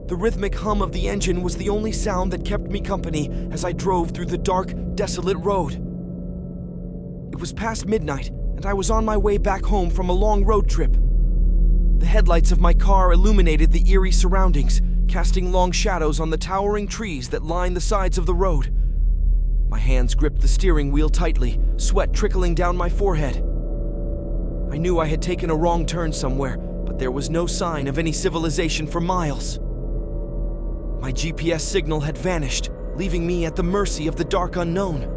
The rhythmic hum of the engine was the only sound that kept me company as I drove through the dark, desolate road. It was past midnight, and I was on my way back home from a long road trip. The headlights of my car illuminated the eerie surroundings, casting long shadows on the towering trees that lined the sides of the road. My hands gripped the steering wheel tightly, sweat trickling down my forehead. I knew I had taken a wrong turn somewhere, but there was no sign of any civilization for miles. My GPS signal had vanished, leaving me at the mercy of the dark unknown.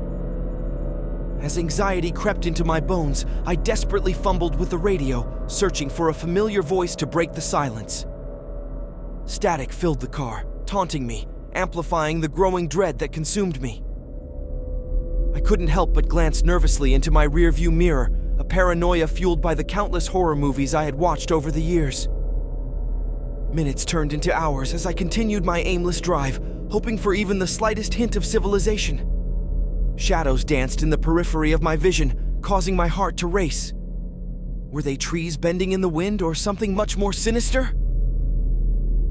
As anxiety crept into my bones, I desperately fumbled with the radio, searching for a familiar voice to break the silence. Static filled the car, taunting me, amplifying the growing dread that consumed me. I couldn't help but glance nervously into my rearview mirror, a paranoia fueled by the countless horror movies I had watched over the years. Minutes turned into hours as I continued my aimless drive, hoping for even the slightest hint of civilization. Shadows danced in the periphery of my vision, causing my heart to race. Were they trees bending in the wind or something much more sinister?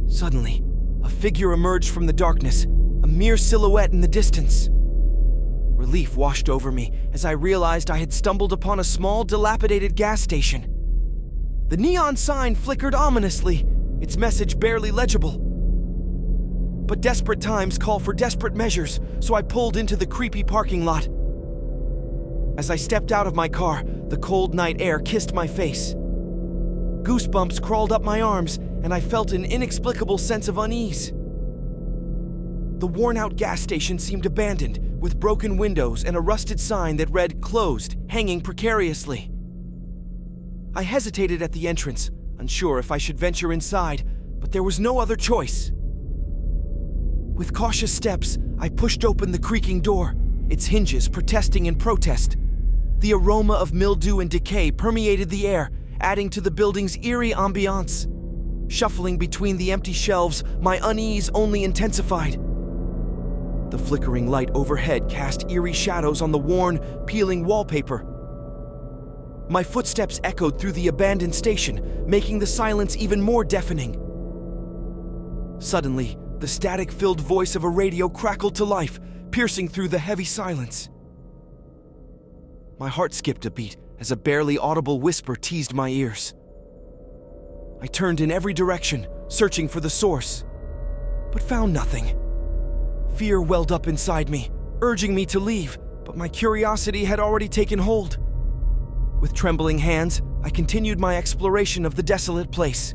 Suddenly, a figure emerged from the darkness, a mere silhouette in the distance. Relief washed over me as I realized I had stumbled upon a small, dilapidated gas station. The neon sign flickered ominously, its message barely legible. But desperate times call for desperate measures, so I pulled into the creepy parking lot. As I stepped out of my car, the cold night air kissed my face. Goosebumps crawled up my arms, and I felt an inexplicable sense of unease. The worn-out gas station seemed abandoned, with broken windows and a rusted sign that read "Closed," hanging precariously. I hesitated at the entrance, unsure if I should venture inside, but there was no other choice. With cautious steps, I pushed open the creaking door, its hinges protesting in protest. The aroma of mildew and decay permeated the air, adding to the building's eerie ambiance. Shuffling between the empty shelves, my unease only intensified. The flickering light overhead cast eerie shadows on the worn, peeling wallpaper. My footsteps echoed through the abandoned station, making the silence even more deafening. Suddenly, the static-filled voice of a radio crackled to life, piercing through the heavy silence. My heart skipped a beat as a barely audible whisper teased my ears. I turned in every direction, searching for the source, but found nothing. Fear welled up inside me, urging me to leave, but my curiosity had already taken hold. With trembling hands, I continued my exploration of the desolate place.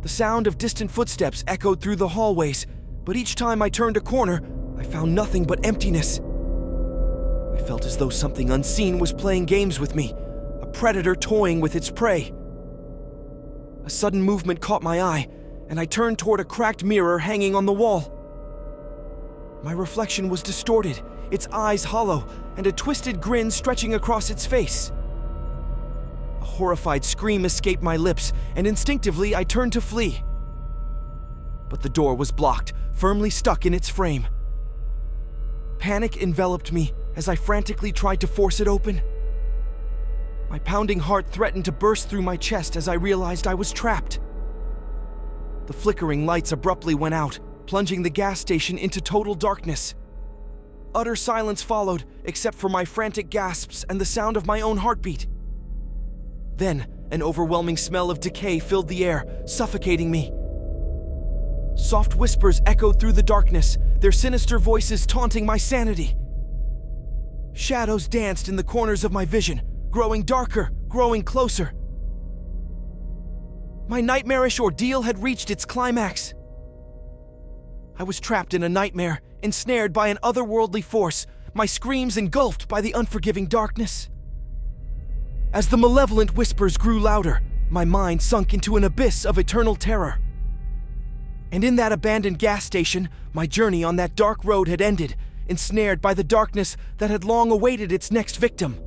The sound of distant footsteps echoed through the hallways, but each time I turned a corner, I found nothing but emptiness. I felt as though something unseen was playing games with me, a predator toying with its prey. A sudden movement caught my eye, and I turned toward a cracked mirror hanging on the wall. My reflection was distorted, its eyes hollow, and a twisted grin stretching across its face. A horrified scream escaped my lips, and instinctively I turned to flee. But the door was blocked, firmly stuck in its frame. Panic enveloped me as I frantically tried to force it open. My pounding heart threatened to burst through my chest as I realized I was trapped. The flickering lights abruptly went out, plunging the gas station into total darkness. Utter silence followed, except for my frantic gasps and the sound of my own heartbeat. Then, an overwhelming smell of decay filled the air, suffocating me. Soft whispers echoed through the darkness, their sinister voices taunting my sanity. Shadows danced in the corners of my vision, growing darker, growing closer. My nightmarish ordeal had reached its climax. I was trapped in a nightmare, ensnared by an otherworldly force, my screams engulfed by the unforgiving darkness. As the malevolent whispers grew louder, my mind sunk into an abyss of eternal terror. And in that abandoned gas station, my journey on that dark road had ended, ensnared by the darkness that had long awaited its next victim.